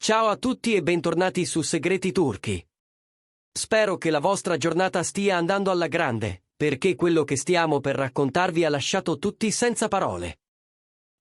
Ciao a tutti e bentornati su Segreti Turchi. Spero che la vostra giornata stia andando alla grande, perché quello che stiamo per raccontarvi ha lasciato tutti senza parole.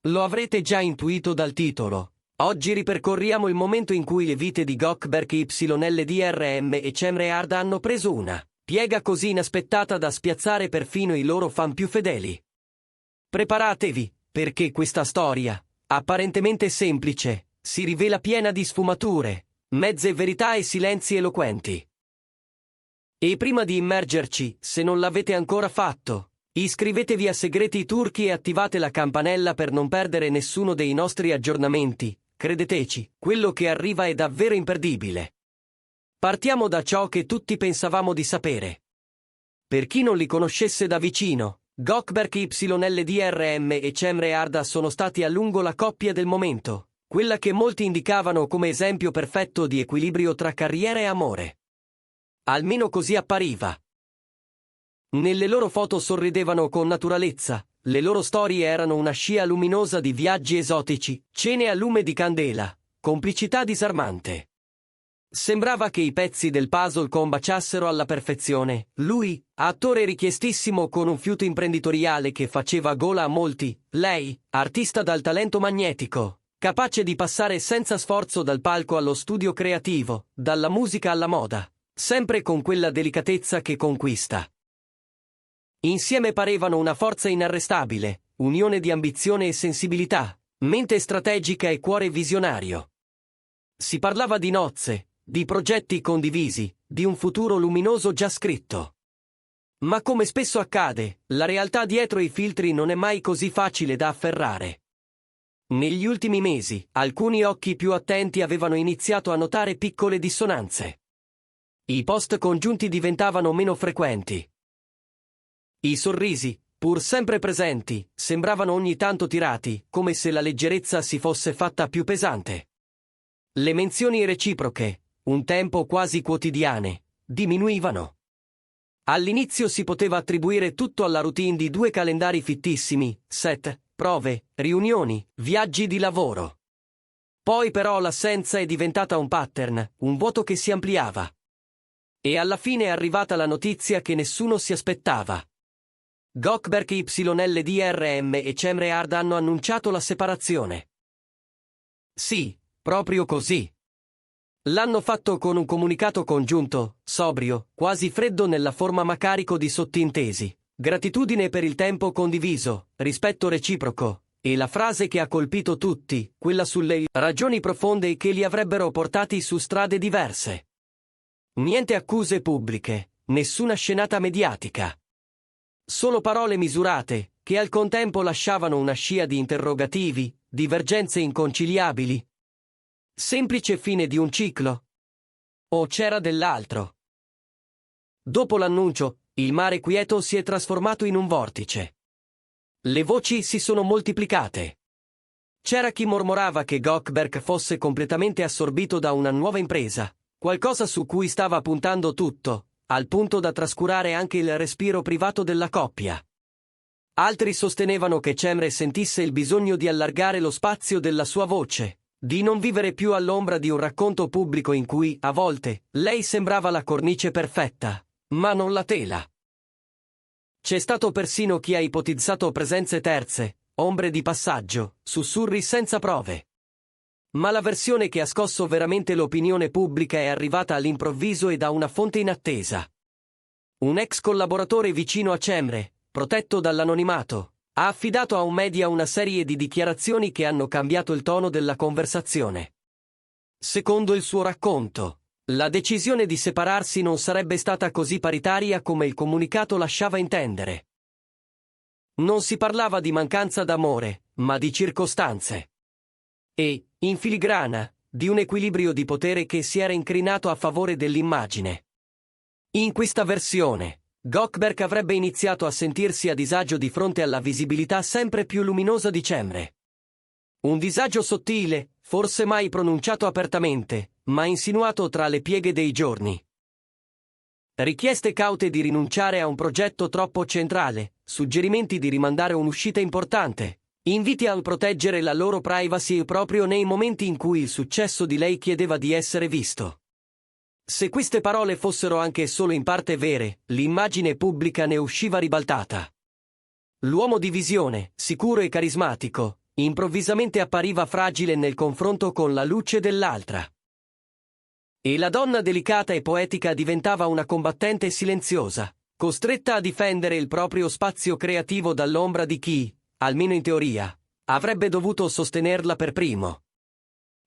Lo avrete già intuito dal titolo. Oggi ripercorriamo il momento in cui le vite di Gökberk YLDRM e Cemre Ard hanno preso una piega così inaspettata da spiazzare perfino i loro fan più fedeli. Preparatevi, perché questa storia, apparentemente semplice, si rivela piena di sfumature, mezze verità e silenzi eloquenti. E prima di immergerci, se non l'avete ancora fatto, iscrivetevi a Segreti Turchi e attivate la campanella per non perdere nessuno dei nostri aggiornamenti. Credeteci, quello che arriva è davvero imperdibile. Partiamo da ciò che tutti pensavamo di sapere. Per chi non li conoscesse da vicino, Gökberk YLDRM e Cemre Ard sono stati a lungo la coppia del momento, quella che molti indicavano come esempio perfetto di equilibrio tra carriera e amore. Almeno così appariva. Nelle loro foto sorridevano con naturalezza, le loro storie erano una scia luminosa di viaggi esotici, cene a lume di candela, complicità disarmante. Sembrava che i pezzi del puzzle combaciassero alla perfezione. Lui, attore richiestissimo con un fiuto imprenditoriale che faceva gola a molti, lei, artista dal talento magnetico, capace di passare senza sforzo dal palco allo studio creativo, dalla musica alla moda, sempre con quella delicatezza che conquista. Insieme parevano una forza inarrestabile, unione di ambizione e sensibilità, mente strategica e cuore visionario. Si parlava di nozze, di progetti condivisi, di un futuro luminoso già scritto. Ma come spesso accade, la realtà dietro i filtri non è mai così facile da afferrare. Negli ultimi mesi, alcuni occhi più attenti avevano iniziato a notare piccole dissonanze. I post congiunti diventavano meno frequenti. I sorrisi, pur sempre presenti, sembravano ogni tanto tirati, come se la leggerezza si fosse fatta più pesante. Le menzioni reciproche, un tempo quasi quotidiane, diminuivano. All'inizio si poteva attribuire tutto alla routine di 2 calendari fittissimi, set, prove, riunioni, viaggi di lavoro. Poi però l'assenza è diventata un pattern, un vuoto che si ampliava. E alla fine è arrivata la notizia che nessuno si aspettava. Gökberk YLDRM e Cemre Ard hanno annunciato la separazione. Sì, proprio così. L'hanno fatto con un comunicato congiunto, sobrio, quasi freddo nella forma ma carico di sottintesi. Gratitudine per il tempo condiviso, rispetto reciproco, e la frase che ha colpito tutti, quella sulle ragioni profonde che li avrebbero portati su strade diverse. Niente accuse pubbliche, nessuna scenata mediatica. Solo parole misurate, che al contempo lasciavano una scia di interrogativi, divergenze inconciliabili. Semplice fine di un ciclo? O c'era dell'altro? Dopo l'annuncio, il mare quieto si è trasformato in un vortice. Le voci si sono moltiplicate. C'era chi mormorava che Gökberk fosse completamente assorbito da una nuova impresa, qualcosa su cui stava puntando tutto, al punto da trascurare anche il respiro privato della coppia. Altri sostenevano che Cemre sentisse il bisogno di allargare lo spazio della sua voce, di non vivere più all'ombra di un racconto pubblico in cui, a volte, lei sembrava la cornice perfetta, ma non la tela. C'è stato persino chi ha ipotizzato presenze terze, ombre di passaggio, sussurri senza prove. Ma la versione che ha scosso veramente l'opinione pubblica è arrivata all'improvviso e da una fonte inattesa. Un ex collaboratore vicino a Cemre, protetto dall'anonimato, ha affidato a un media una serie di dichiarazioni che hanno cambiato il tono della conversazione. Secondo il suo racconto, la decisione di separarsi non sarebbe stata così paritaria come il comunicato lasciava intendere. Non si parlava di mancanza d'amore, ma di circostanze. E, in filigrana, di un equilibrio di potere che si era incrinato a favore dell'immagine. In questa versione, Gökberk avrebbe iniziato a sentirsi a disagio di fronte alla visibilità sempre più luminosa di Cemre. Un disagio sottile, forse mai pronunciato apertamente, ma insinuato tra le pieghe dei giorni. Richieste caute di rinunciare a un progetto troppo centrale, suggerimenti di rimandare un'uscita importante, Inviti a proteggere la loro privacy proprio nei momenti in cui il successo di lei chiedeva di essere visto. Se queste parole fossero anche solo in parte vere, l'immagine pubblica ne usciva ribaltata. L'uomo di visione, sicuro e carismatico, improvvisamente appariva fragile nel confronto con la luce dell'altra. E la donna delicata e poetica diventava una combattente silenziosa, costretta a difendere il proprio spazio creativo dall'ombra di chi, almeno in teoria, avrebbe dovuto sostenerla per primo.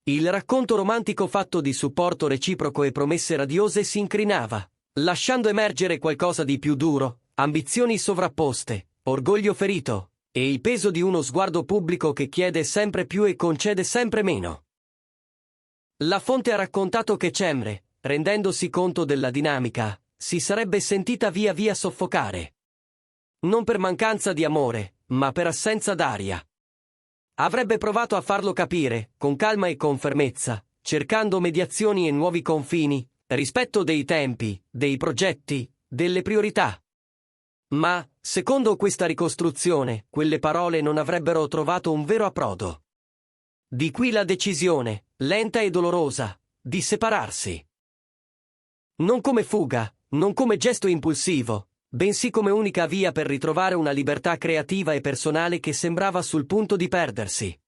Il racconto romantico fatto di supporto reciproco e promesse radiose si incrinava, lasciando emergere qualcosa di più duro, ambizioni sovrapposte, orgoglio ferito, e il peso di uno sguardo pubblico che chiede sempre più e concede sempre meno. La fonte ha raccontato che Cemre, rendendosi conto della dinamica, si sarebbe sentita via via soffocare. Non per mancanza di amore, ma per assenza d'aria. Avrebbe provato a farlo capire, con calma e con fermezza, cercando mediazioni e nuovi confini, rispetto dei tempi, dei progetti, delle priorità. Ma, secondo questa ricostruzione, quelle parole non avrebbero trovato un vero approdo. Di qui la decisione, lenta e dolorosa, di separarsi. Non come fuga, non come gesto impulsivo, bensì come unica via per ritrovare una libertà creativa e personale che sembrava sul punto di perdersi.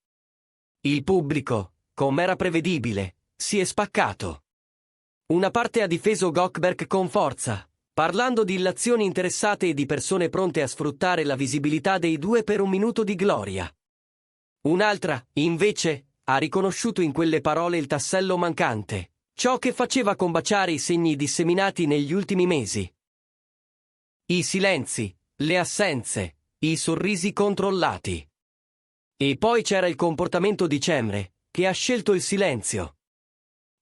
Il pubblico, com'era prevedibile, si è spaccato. Una parte ha difeso Goldberg con forza, parlando di illazioni interessate e di persone pronte a sfruttare la visibilità dei due per un minuto di gloria. Un'altra, invece, ha riconosciuto in quelle parole il tassello mancante, ciò che faceva combaciare i segni disseminati negli ultimi mesi. I silenzi, le assenze, i sorrisi controllati. E poi c'era il comportamento di Cemre, che ha scelto il silenzio.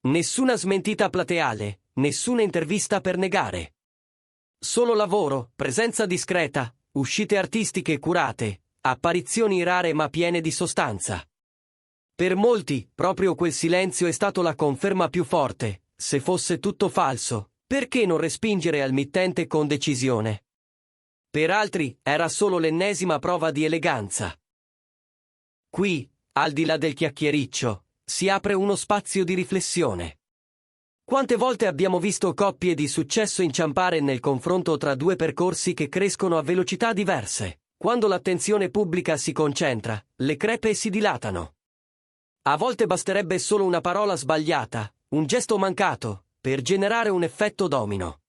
Nessuna smentita plateale, nessuna intervista per negare. Solo lavoro, presenza discreta, uscite artistiche curate, apparizioni rare ma piene di sostanza. Per molti, proprio quel silenzio è stato la conferma più forte. Se fosse tutto falso, perché non respingere al mittente con decisione? Per altri, era solo l'ennesima prova di eleganza. Qui, al di là del chiacchiericcio, si apre uno spazio di riflessione. Quante volte abbiamo visto coppie di successo inciampare nel confronto tra due percorsi che crescono a velocità diverse? Quando l'attenzione pubblica si concentra, le crepe si dilatano. A volte basterebbe solo una parola sbagliata, un gesto mancato, per generare un effetto domino.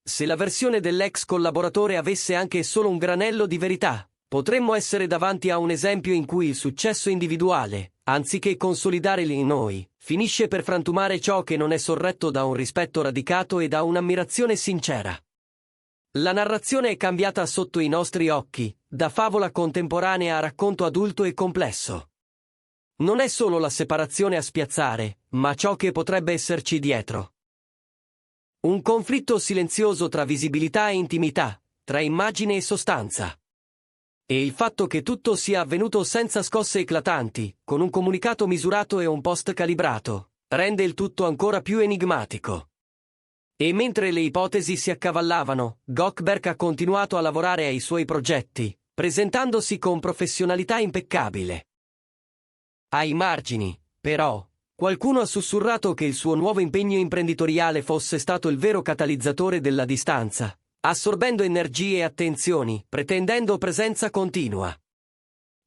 Se la versione dell'ex collaboratore avesse anche solo un granello di verità, potremmo essere davanti a un esempio in cui il successo individuale, anziché consolidare in noi, finisce per frantumare ciò che non è sorretto da un rispetto radicato e da un'ammirazione sincera. La narrazione è cambiata sotto i nostri occhi, da favola contemporanea a racconto adulto e complesso. Non è solo la separazione a spiazzare, ma ciò che potrebbe esserci dietro. Un conflitto silenzioso tra visibilità e intimità, tra immagine e sostanza. E il fatto che tutto sia avvenuto senza scosse eclatanti, con un comunicato misurato e un post calibrato, rende il tutto ancora più enigmatico. E mentre le ipotesi si accavallavano, Goldberg ha continuato a lavorare ai suoi progetti, presentandosi con professionalità impeccabile. Ai margini, però, qualcuno ha sussurrato che il suo nuovo impegno imprenditoriale fosse stato il vero catalizzatore della distanza, assorbendo energie e attenzioni, pretendendo presenza continua.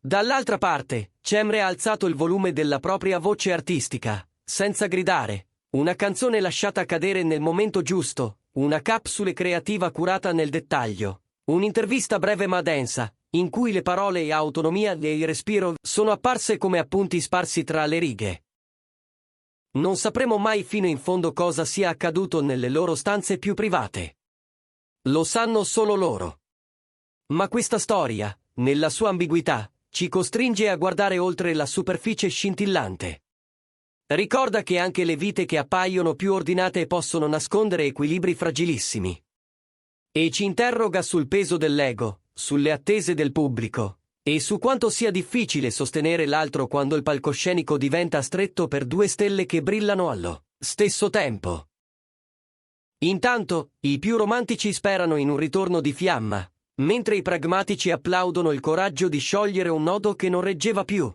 Dall'altra parte, Cemre ha alzato il volume della propria voce artistica, senza gridare, una canzone lasciata cadere nel momento giusto, una capsule creativa curata nel dettaglio, un'intervista breve ma densa, in cui le parole e autonomia e il respiro sono apparse come appunti sparsi tra le righe. Non sapremo mai fino in fondo cosa sia accaduto nelle loro stanze più private. Lo sanno solo loro. Ma questa storia, nella sua ambiguità, ci costringe a guardare oltre la superficie scintillante. Ricorda che anche le vite che appaiono più ordinate possono nascondere equilibri fragilissimi. E ci interroga sul peso dell'ego, sulle attese del pubblico, e su quanto sia difficile sostenere l'altro quando il palcoscenico diventa stretto per due stelle che brillano allo stesso tempo. Intanto, i più romantici sperano in un ritorno di fiamma, mentre i pragmatici applaudono il coraggio di sciogliere un nodo che non reggeva più.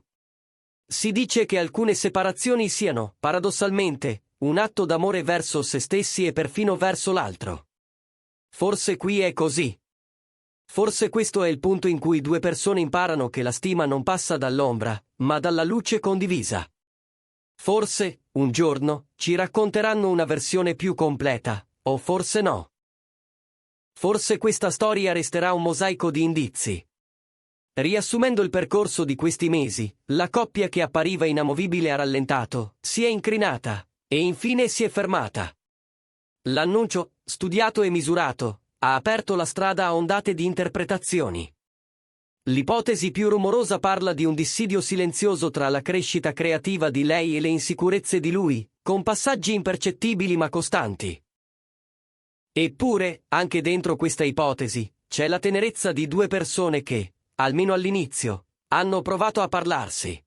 Si dice che alcune separazioni siano, paradossalmente, un atto d'amore verso se stessi e perfino verso l'altro. Forse qui è così. Forse questo è il punto in cui due persone imparano che la stima non passa dall'ombra, ma dalla luce condivisa. Forse, un giorno, ci racconteranno una versione più completa, o forse no. Forse questa storia resterà un mosaico di indizi. Riassumendo il percorso di questi mesi, la coppia che appariva inamovibile ha rallentato, si è incrinata, e infine si è fermata. L'annuncio, studiato e misurato, ha aperto la strada a ondate di interpretazioni. L'ipotesi più rumorosa parla di un dissidio silenzioso tra la crescita creativa di lei e le insicurezze di lui, con passaggi impercettibili ma costanti. Eppure, anche dentro questa ipotesi, c'è la tenerezza di due persone che, almeno all'inizio, hanno provato a parlarsi.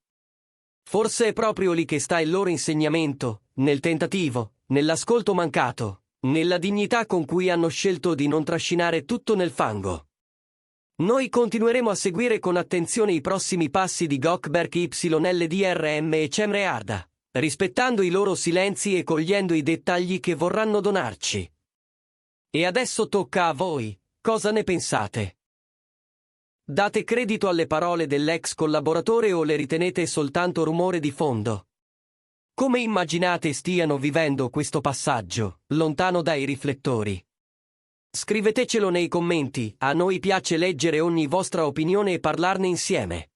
Forse è proprio lì che sta il loro insegnamento, nel tentativo, nell'ascolto mancato, nella dignità con cui hanno scelto di non trascinare tutto nel fango. Noi continueremo a seguire con attenzione i prossimi passi di Gökberk YLDRM e Cemre Arda, rispettando i loro silenzi e cogliendo i dettagli che vorranno donarci. E adesso tocca a voi, cosa ne pensate? Date credito alle parole dell'ex collaboratore o le ritenete soltanto rumore di fondo? Come immaginate stiano vivendo questo passaggio, lontano dai riflettori? Scrivetecelo nei commenti, a noi piace leggere ogni vostra opinione e parlarne insieme.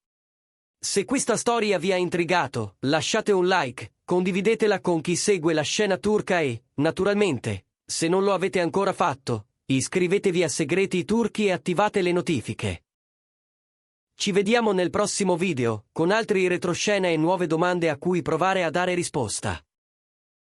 Se questa storia vi ha intrigato, lasciate un like, condividetela con chi segue la scena turca e, naturalmente, se non lo avete ancora fatto, iscrivetevi a Segreti Turchi e attivate le notifiche. Ci vediamo nel prossimo video, con altri retroscena e nuove domande a cui provare a dare risposta.